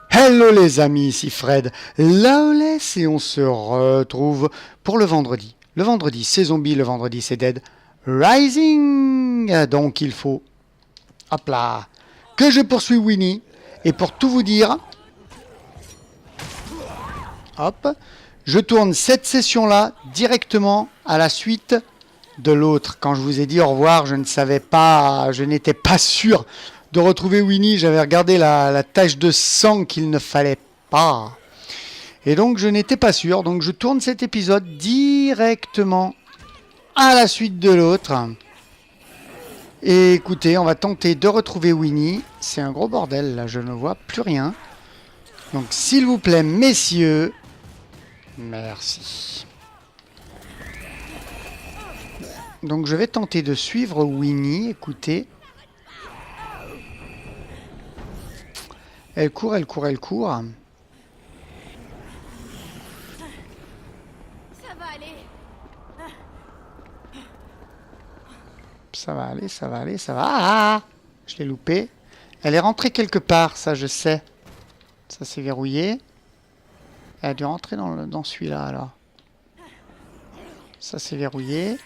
Hello les amis, ici Fred, Lawless et on se retrouve pour le vendredi. Le vendredi c'est zombie, le vendredi c'est Dead Rising. Donc il faut, hop là, que je poursuis Winnie. Et pour tout vous dire, hop, je tourne cette session-là directement à la suite de l'autre. Quand je vous ai dit au revoir, je ne savais pas, je n'étais pas sûr de retrouver Winnie. J'avais regardé la tache de sang qu'il ne fallait pas. Et donc je n'étais pas sûr. Donc je tourne cet épisode directement à la suite de l'autre. Et écoutez, on va tenter de retrouver Winnie. C'est un gros bordel là, je ne vois plus rien. Donc s'il vous plaît, messieurs, merci. Donc je vais tenter de suivre Winnie, écoutez. Elle court, elle court, elle court. Ça va aller. Ça va aller, ça va aller, ça va... Ah, je l'ai loupé. Elle est rentrée quelque part, ça je sais. Ça c'est verrouillé. Elle a dû rentrer dans celui-là alors. Ça c'est verrouillé.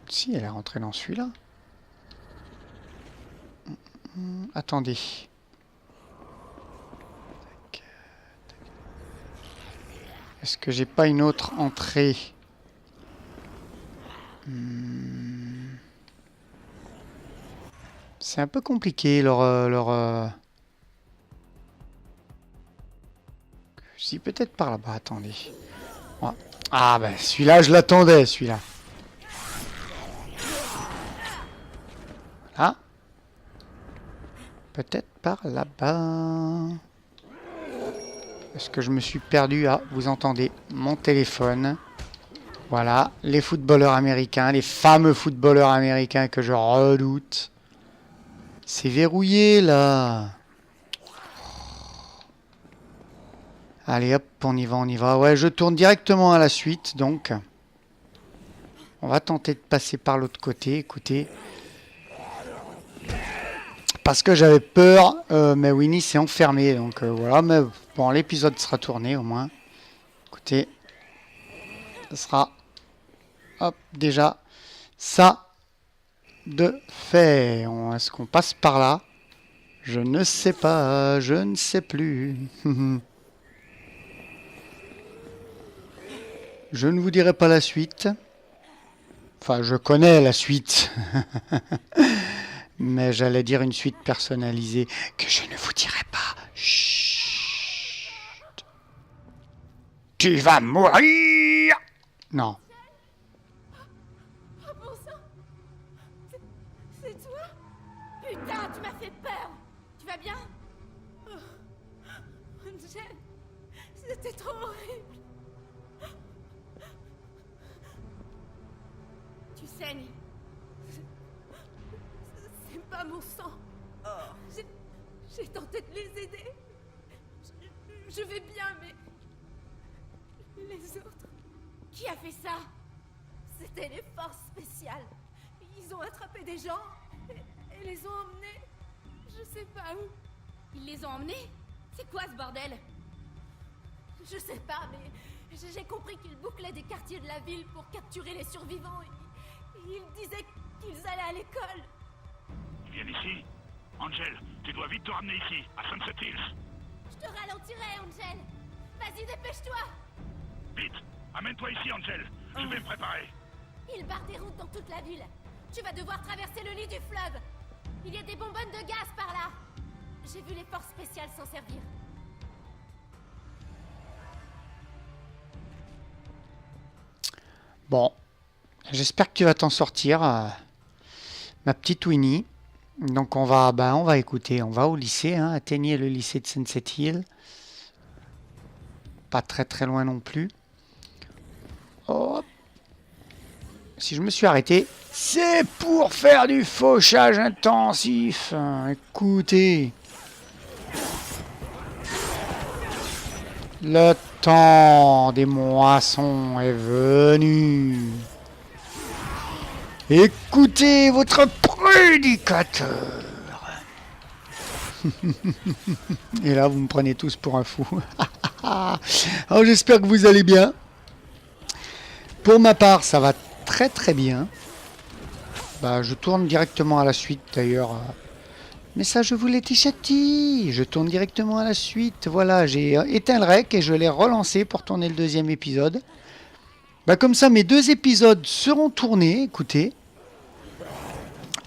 Si, elle est rentrée dans celui-là. Attendez. Est-ce que j'ai pas une autre entrée? C'est un peu compliqué leur... Si, peut-être par là-bas, attendez. Ouais. Ah ben celui-là, je l'attendais, celui-là. Voilà. Peut-être par là-bas. Est-ce que je me suis perdu? Ah, vous entendez mon téléphone. Voilà, les footballeurs américains, les fameux footballeurs américains que je redoute. C'est verrouillé, là. Allez, hop, on y va, on y va. Ouais, je tourne directement à la suite, donc. On va tenter de passer par l'autre côté, écoutez. Parce que j'avais peur, mais Winnie s'est enfermée, donc voilà. Mais bon, l'épisode sera tourné, au moins. Écoutez, ça sera... Hop, déjà, ça de fait. Est-ce qu'on passe par là? Je ne sais pas, je ne sais plus. Je ne vous dirai pas la suite. Enfin, je connais la suite. Mais j'allais dire une suite personnalisée que je ne vous dirai pas. Chut. Tu vas mourir! Non. Oh bon sang. C'est toi? Putain, tu m'as fait peur. Tu vas bien? Oh, Angel, c'était trop horrible. Tu saignes. C'est pas mon sang. J'ai tenté de les aider. Je vais bien, mais... Les autres... Qui a fait ça? C'était les forces spéciales. Ils ont attrapé des gens et les ont emmenés... Je sais pas où. Ils les ont emmenés? C'est quoi ce bordel? Je sais pas, mais... J'ai compris qu'ils bouclaient des quartiers de la ville pour capturer les survivants. Ils disaient qu'ils allaient à l'école. Viens ici. Angel, tu dois vite te ramener ici, à Sunset Hills. Je te ralentirai, Angel. Vas-y, dépêche-toi. Vite, amène-toi ici, Angel. Je vais me préparer. Ils barrent des routes dans toute la ville. Tu vas devoir traverser le lit du fleuve. Il y a des bonbonnes de gaz par là. J'ai vu les forces spéciales s'en servir. Bon. J'espère que tu vas t'en sortir, ma petite Winnie. Donc on va écouter, on va au lycée, hein, atteignez le lycée de Sunset Hill. Pas très très loin non plus. Hop. Si je me suis arrêté, c'est pour faire du fauchage intensif. Écoutez. Le temps des moissons est venu. Écoutez votre prédicateur. Et là, vous me prenez tous pour un fou. Alors, j'espère que vous allez bien. Pour ma part, ça va très très bien. Bah, je tourne directement à la suite d'ailleurs. Mais ça, je vous l'ai dit. Je tourne directement à la suite. Voilà, j'ai éteint le rec et je l'ai relancé pour tourner le deuxième épisode. Bah, comme ça, mes 2 épisodes seront tournés. Écoutez.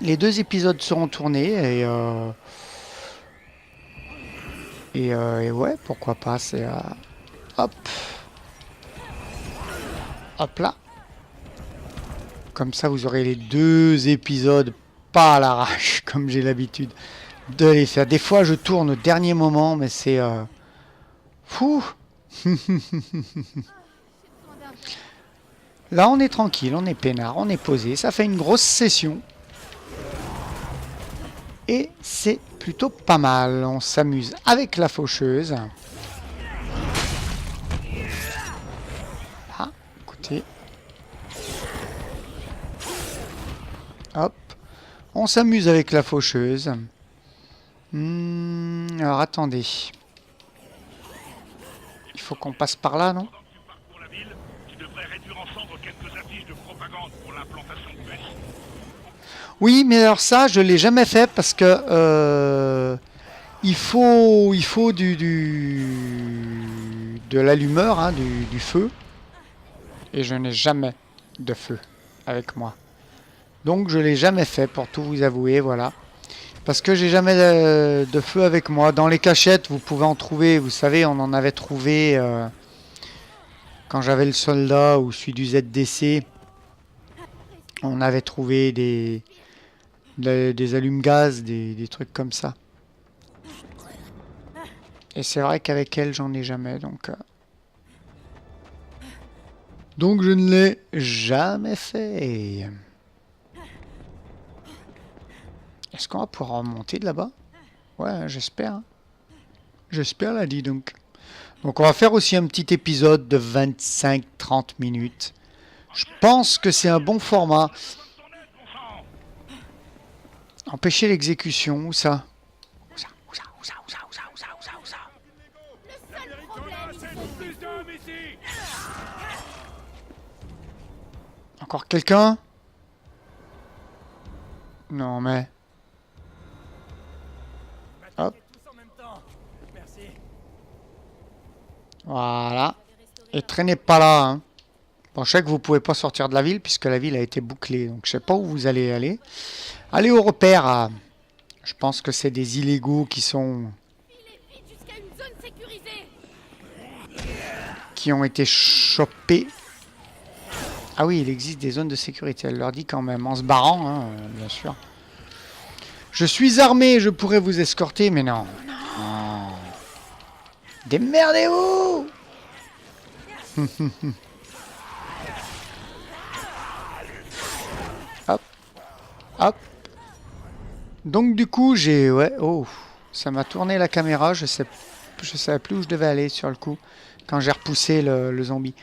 Les 2 épisodes seront tournés et ouais, pourquoi pas, c'est... hop. Hop là. Comme ça, vous aurez les 2 épisodes, pas à l'arrache, comme j'ai l'habitude de les faire. Des fois, je tourne au dernier moment, mais c'est... fou. Là, on est tranquille, on est peinard, on est posé. Ça fait une grosse session. Et c'est plutôt pas mal. On s'amuse avec la faucheuse. Ah, écoutez. Hop. On s'amuse avec la faucheuse. Alors attendez. Il faut qu'on passe par là, non ? Pendant que tu parcours la ville, tu devrais réduire en cendres quelques affiches de propagande pour l'implantation de puces. Oui, mais alors ça, je l'ai jamais fait parce que il faut de l'allumeur, hein, du feu, et je n'ai jamais de feu avec moi. Donc je l'ai jamais fait pour tout vous avouer, voilà. Parce que j'ai jamais de feu avec moi. Dans les cachettes, vous pouvez en trouver. Vous savez, on en avait trouvé quand j'avais le soldat ou celui du ZDC. On avait trouvé des allumes-gaz, des trucs comme ça. Et c'est vrai qu'avec elle, j'en ai jamais. Donc je ne l'ai jamais fait. Est-ce qu'on va pouvoir remonter de là-bas? Ouais, j'espère. Hein. J'espère, là, dis donc. Donc on va faire aussi un petit épisode de 25-30 minutes. Je pense que c'est un bon format. Empêcher l'exécution, où ça? Où ça? Le seul problème, Encore quelqu'un? Non mais... Hop. Voilà. Et traînez pas là. Hein. Bon, je sais que vous pouvez pas sortir de la ville puisque la ville a été bouclée. Donc je sais pas où vous allez aller. Allez au repère. Je pense que c'est des illégaux qui sont... filez vite jusqu'à une zone sécurisée. qui ont été chopés. Ah oui, il existe des zones de sécurité. Elle leur dit quand même, en se barrant, hein, bien sûr. Je suis armé, je pourrais vous escorter, mais non. Non. Démerdez-vous. Hop. Hop. Donc du coup, j'ai... Ouais, oh. Ça m'a tourné la caméra, je savais plus où je devais aller sur le coup. Quand j'ai repoussé le zombie.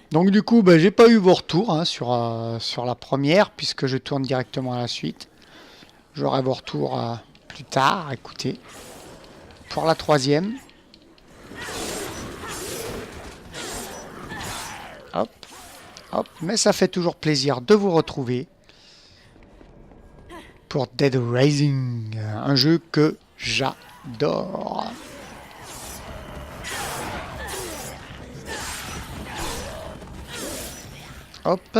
Donc du coup, bah, j'ai pas eu vos retours hein, sur la première, puisque je tourne directement à la suite. J'aurai vos retours plus tard, écoutez. Pour la troisième. Hop, hop. Mais ça fait toujours plaisir de vous retrouver. Pour Dead Rising, un jeu que j'adore. Hop.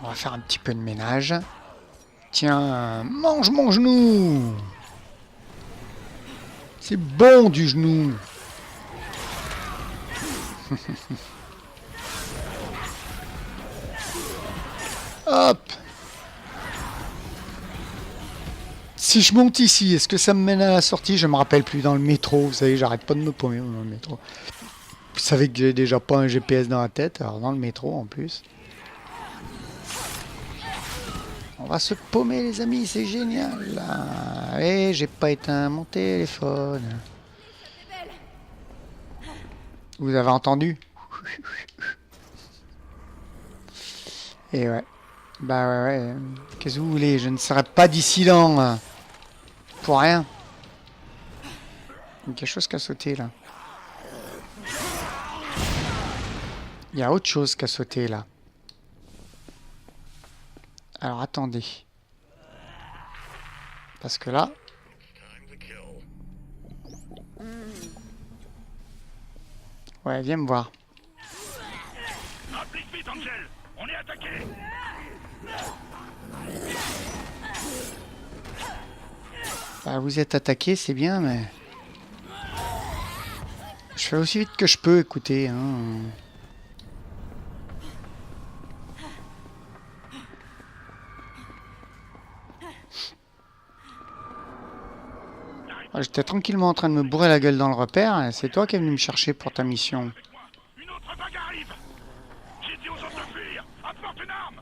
On va faire un petit peu de ménage. Tiens, mange mon genou. C'est bon du genou. Hop. Si je monte ici, est-ce que ça me mène à la sortie? Je me rappelle plus dans le métro. Vous savez, j'arrête pas de me paumer dans le métro. Vous savez que j'ai déjà pas un GPS dans la tête, alors dans le métro en plus. On va se paumer les amis, c'est génial. Et j'ai pas éteint mon téléphone. Vous avez entendu? Et ouais. Bah ouais. Qu'est-ce que vous voulez? Je ne serai pas dissident. Pour rien. Il y a quelque chose qui a sauté là. Il y a autre chose qui a sauté là. Alors attendez. Parce que là... Ouais, viens me voir. Applique vite, Angel. On est attaqué. Bah, vous êtes attaqué, c'est bien, mais... Je fais aussi vite que je peux, écoutez. Hein. J'étais tranquillement en train de me bourrer la gueule dans le repère, et c'est toi qui es venu me chercher pour ta mission. Une autre vague arrive. J'ai dit aux autres de fuir. Apporte une arme.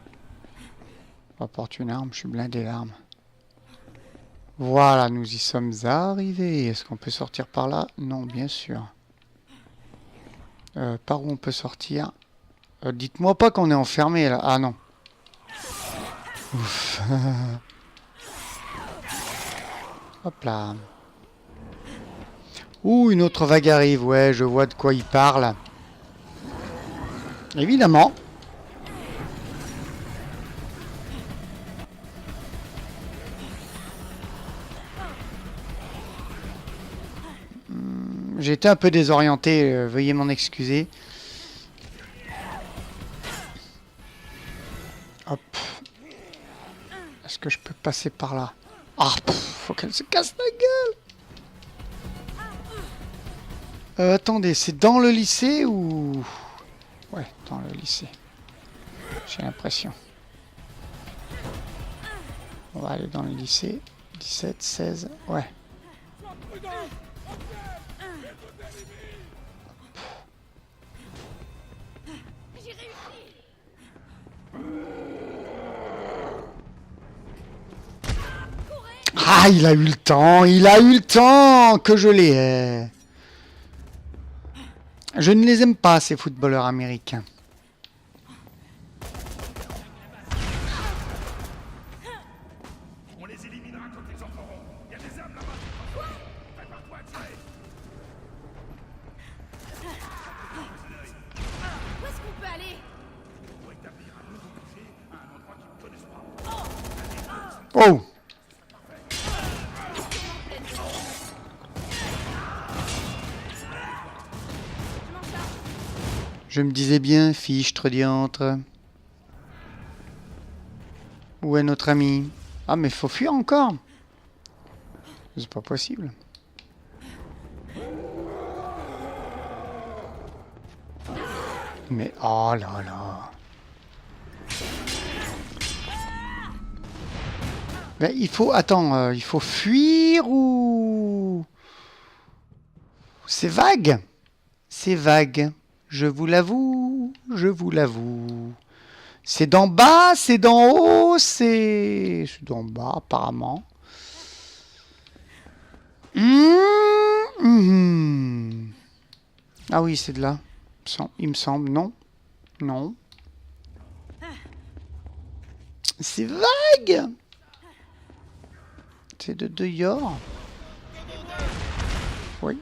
Apporte une arme, je suis blindé d'armes. Voilà, nous y sommes arrivés. Est-ce qu'on peut sortir par là? Non, bien sûr. Par où on peut sortir? Dites-moi pas qu'on est enfermé là. Ah non. Ouf. Hop là. Ouh, une autre vague arrive. Ouais, je vois de quoi il parle. Évidemment. J'ai été un peu désorienté, veuillez m'en excuser. Hop. Est-ce que je peux passer par là? Ah, faut qu'elle se casse la gueule. Attendez, c'est dans le lycée ou... Ouais, dans le lycée. J'ai l'impression. On va aller dans le lycée. 17, 16, ouais. J'ai réussi. Ah, il a eu le temps, il a eu le temps que je les hais. Je ne les aime pas, ces footballeurs américains. On les éliminera quand ils en feront. Il y a des armes là-bas. Prépare-toi à tirer. Où est-ce qu'on peut aller? Pour établir un nouveau QG à un endroit qu'ils ne connaissent pas. Oh! Je me disais bien, fichtre diantre. Où est notre ami? Ah, mais faut fuir encore. C'est pas possible. Mais oh là là. Mais il faut... Attends, il faut fuir ou... C'est vague. C'est vague. Je vous l'avoue. Je vous l'avoue. C'est d'en bas, c'est d'en haut, c'est d'en bas apparemment. Ah oui, c'est de là. Il me semble, non? Non. C'est vague. C'est de dehors. Oui,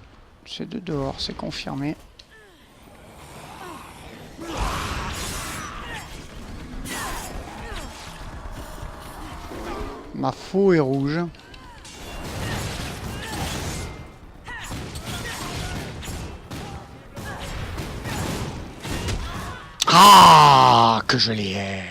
c'est de dehors, c'est confirmé. Ma faux est rouge. Ah, que je les hais.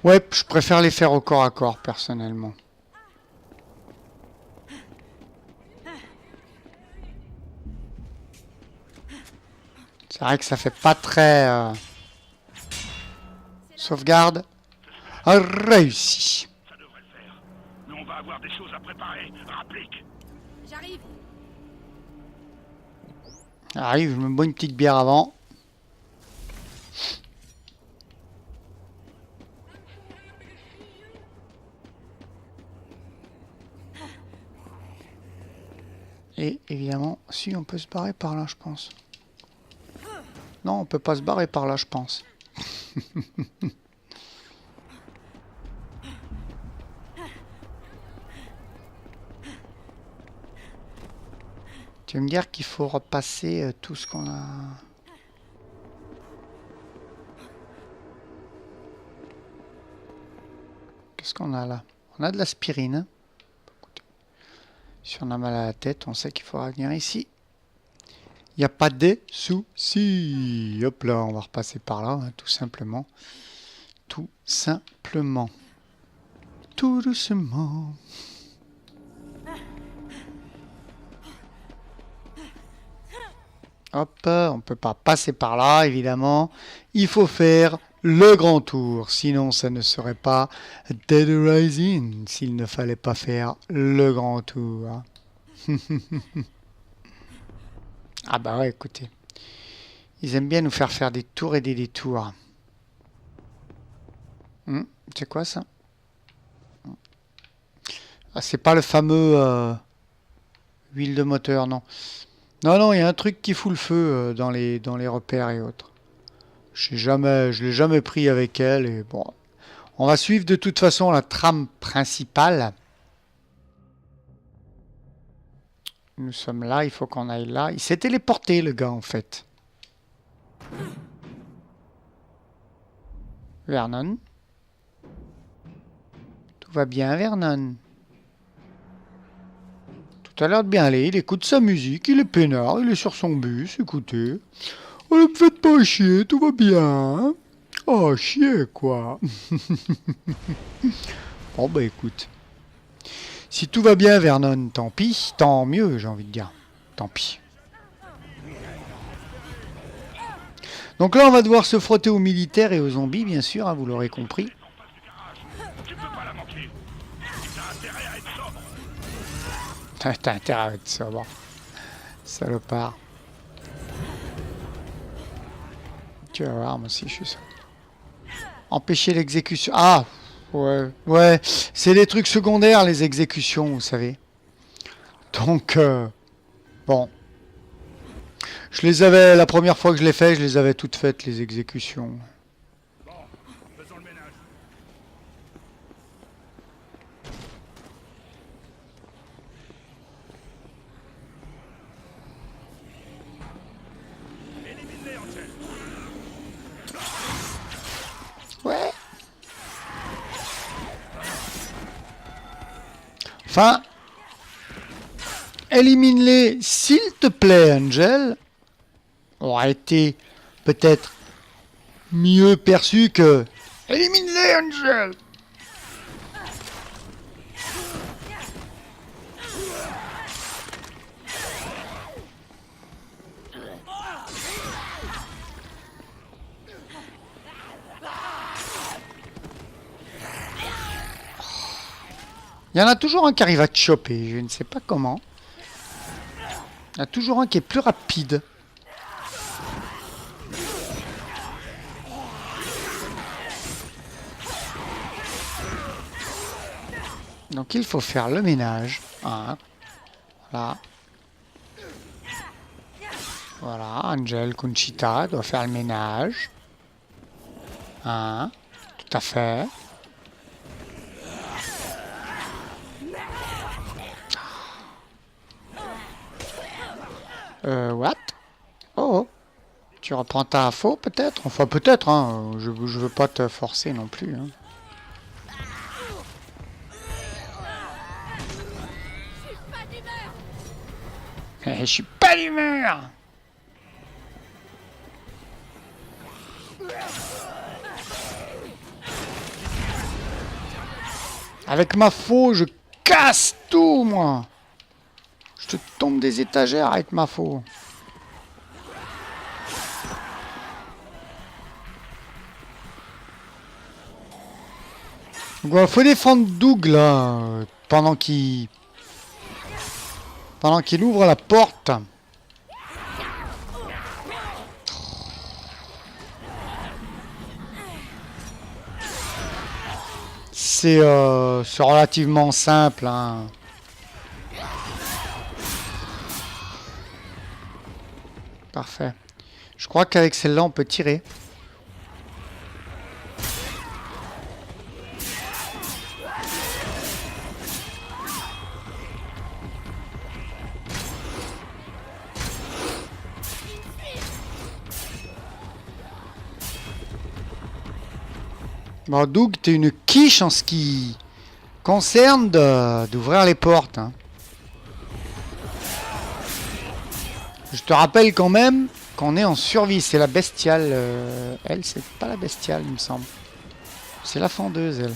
Ouais, je préfère les faire au corps à corps, personnellement. C'est vrai que ça fait pas très... Sauvegarde. Réussi. Ça devrait le faire. Mais on va avoir des choses à préparer. Rapplique. J'arrive. Arrive, je me bois une petite bière avant. Et évidemment, si on peut se barrer par là, je pense. Non, on peut pas se barrer par là, je pense. Tu veux me dire qu'il faut repasser tout ce qu'on a... Qu'est-ce qu'on a là? On a de l'aspirine. Hein. Si on a mal à la tête, on sait qu'il faudra venir ici. Il n'y a pas de soucis. Hop là, on va repasser par là, hein, tout simplement. Tout simplement. Tout doucement. Hop, on ne peut pas passer par là, évidemment. Il faut faire le grand tour. Sinon, ça ne serait pas Dead Rising s'il ne fallait pas faire le grand tour. Ah bah ouais, écoutez. Ils aiment bien nous faire des tours et des détours. C'est quoi ça? Ah, c'est pas le fameux huile de moteur, non. Non, il y a un truc qui fout le feu dans les repères et autres. Je l'ai jamais pris avec elle. Et bon, on va suivre de toute façon la trame principale. Nous sommes là, il faut qu'on aille là. Il s'est téléporté, le gars, en fait. Vernon. Tout va bien, Vernon. Tout a l'air de bien aller. Il écoute sa musique, il est peinard, il est sur son bus, écoutez. Oh, ne me faites pas chier, tout va bien. Oh, chier, quoi. Bon, bah écoute. Si tout va bien, Vernon, tant pis. Tant mieux, j'ai envie de dire. Tant pis. Donc là, on va devoir se frotter aux militaires et aux zombies, bien sûr, hein, vous l'aurez compris. Tu peux pas la manquer. T'as intérêt à être sobre. T'as intérêt à être sobre. Salopard. Tu vas voir, moi aussi, je suis ça. Empêcher l'exécution. Ah, ouais. C'est des trucs secondaires, les exécutions, vous savez. Donc, bon. Je les avais, la première fois que je l'ai fait, je les avais toutes faites, les exécutions. Bon, faisons le ménage. Élimine-les, Angel. Ouais. Enfin, élimine-les, s'il te plaît, Angel. Aurait été peut-être mieux perçu que élimine-les, Angel. Il y en a toujours un qui arrive à te choper, je ne sais pas comment. Il y en a toujours un qui est plus rapide. Donc il faut faire le ménage. Hein. Voilà. Voilà, Angel Conchita doit faire le ménage. Hein. Tout à fait. What? Oh. Tu reprends ta info peut-être? Enfin peut-être, hein. Je veux pas te forcer non plus. Hein. Je suis pas d'humeur. Avec ma faux, je casse tout, moi. Je te tombe des étagères avec ma faux. Donc, il faut défendre Doug là, pendant qu'il ouvre la porte. C'est relativement simple, hein. Parfait. Je crois qu'avec celle-là, on peut tirer. Bon, Doug, t'es une quiche en ce qui concerne d'ouvrir les portes, hein. Je te rappelle quand même qu'on est en survie. C'est la bestiale. Elle, c'est pas la bestiale, il me semble. C'est la fendeuse, elle.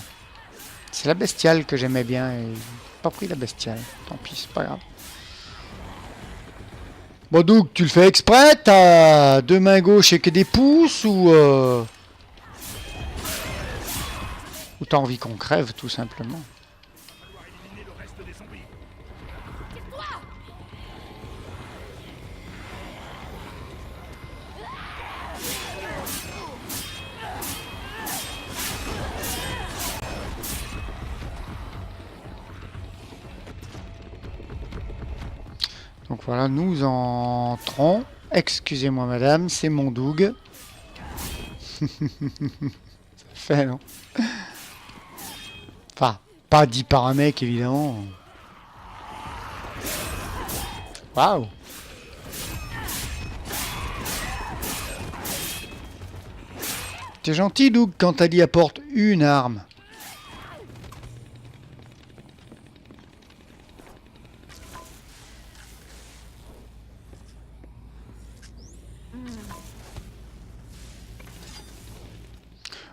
C'est la bestiale que j'aimais bien. Et j'ai pas pris la bestiale. Tant pis, c'est pas grave. Bon, Doug, tu le fais exprès? T'as deux mains gauches et que des pouces ou t'as envie qu'on crève, tout simplement? Donc voilà, nous entrons. Excusez-moi madame, c'est mon Doug. Ça fait, non? Enfin, pas dit par un mec, évidemment. Waouh! T'es gentil, Doug, quand t'as dit apporte une arme.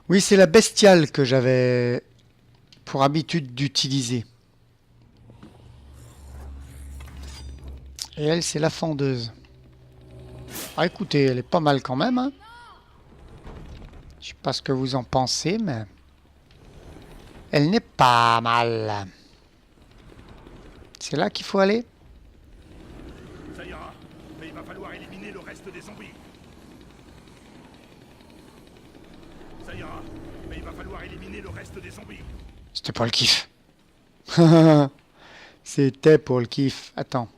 Oui, c'est la bestiale que j'avais pour habitude d'utiliser. Et elle, c'est la fendeuse. Ah, écoutez, elle est pas mal quand même, hein. Je sais pas ce que vous en pensez, mais elle n'est pas mal. C'est là qu'il faut aller? Ça ira, mais il va falloir éliminer le reste des zombies. Ça ira, mais il va falloir éliminer le reste des zombies. C'était pas le kiff. C'était pour le kiff. Attends,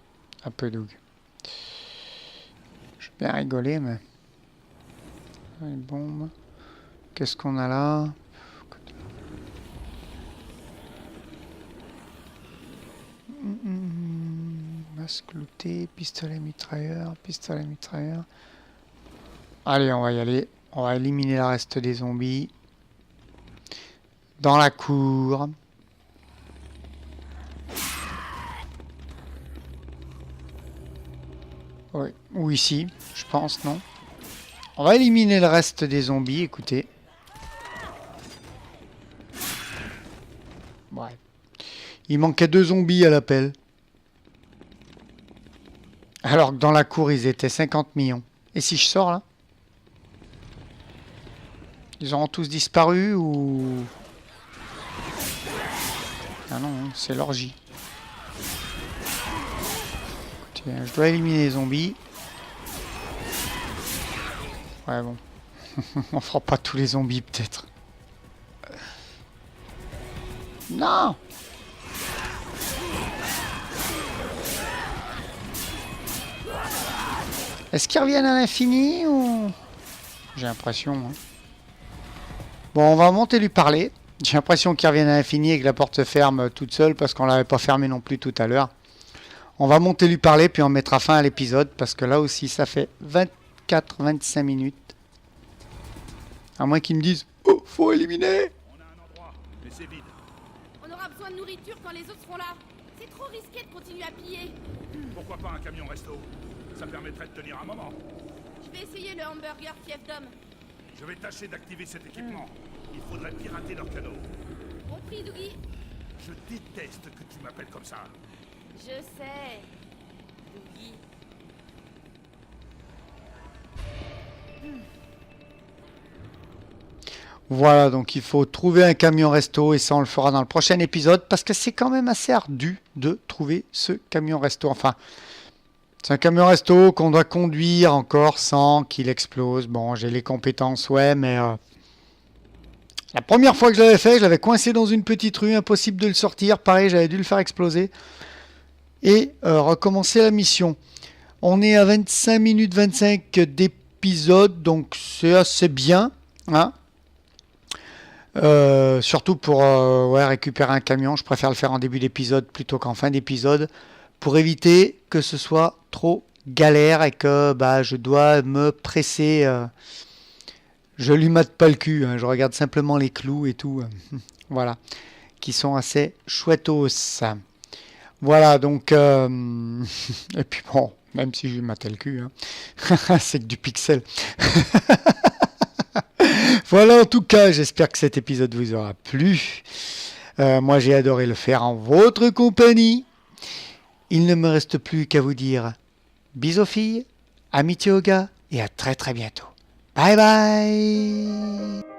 un peu, Doug. Je vais bien rigoler, mais... Les bombes. Qu'est-ce qu'on a là? Masque looté, pistolet mitrailleur, pistolet mitrailleur. Allez, on va y aller. On va éliminer le reste des zombies. Dans la cour. Oui, ou ici, je pense, non? On va éliminer le reste des zombies, écoutez. Ouais. Il manquait 2 zombies à l'appel. Alors que dans la cour, ils étaient 50 millions. Et si je sors là? Ils auront tous disparu ou... Ah non, c'est l'orgie. Écoutez, je dois éliminer les zombies. Ouais, bon. On fera pas tous les zombies, peut-être. Non! Est-ce qu'ils reviennent à l'infini ou... J'ai l'impression. Hein. Bon, on va monter lui parler. J'ai l'impression qu'ils reviennent à l'infini et que la porte se ferme toute seule parce qu'on l'avait pas fermée non plus tout à l'heure. On va monter lui parler puis on mettra fin à l'épisode parce que là aussi ça fait 24-25 minutes. À moins qu'ils me disent « Oh, faut éliminer !» On a un endroit, mais c'est vide. On aura besoin de nourriture quand les autres seront là. C'est trop risqué de continuer à piller. Pourquoi pas un camion resto? Ça permettrait de tenir un moment. Je vais essayer le hamburger fiefdom. Je vais tâcher d'activer cet équipement. Il faudrait pirater leur canot. Compris, Dougie? Je déteste que tu m'appelles comme ça. Je sais. Dougie. Voilà, donc il faut trouver un camion resto et ça on le fera dans le prochain épisode parce que c'est quand même assez ardu de trouver ce camion resto. Enfin, c'est un camion resto qu'on doit conduire encore sans qu'il explose. Bon, j'ai les compétences, ouais, mais la première fois que je l'avais fait, je l'avais coincé dans une petite rue, impossible de le sortir. Pareil, j'avais dû le faire exploser et recommencer la mission. On est à 25 minutes 25 d'épisode, donc c'est assez bien, hein. Surtout pour récupérer un camion, je préfère le faire en début d'épisode plutôt qu'en fin d'épisode pour éviter que ce soit trop galère et que je dois me presser. Je lui mate pas le cul, hein, je regarde simplement les clous et tout. Voilà, qui sont assez chouettos. Voilà, donc et puis bon, même si je lui matais le cul, hein, c'est que du pixel. Voilà, en tout cas, j'espère que cet épisode vous aura plu. Moi, j'ai adoré le faire en votre compagnie. Il ne me reste plus qu'à vous dire bisous aux filles, amitié aux gars et à très très bientôt. Bye bye.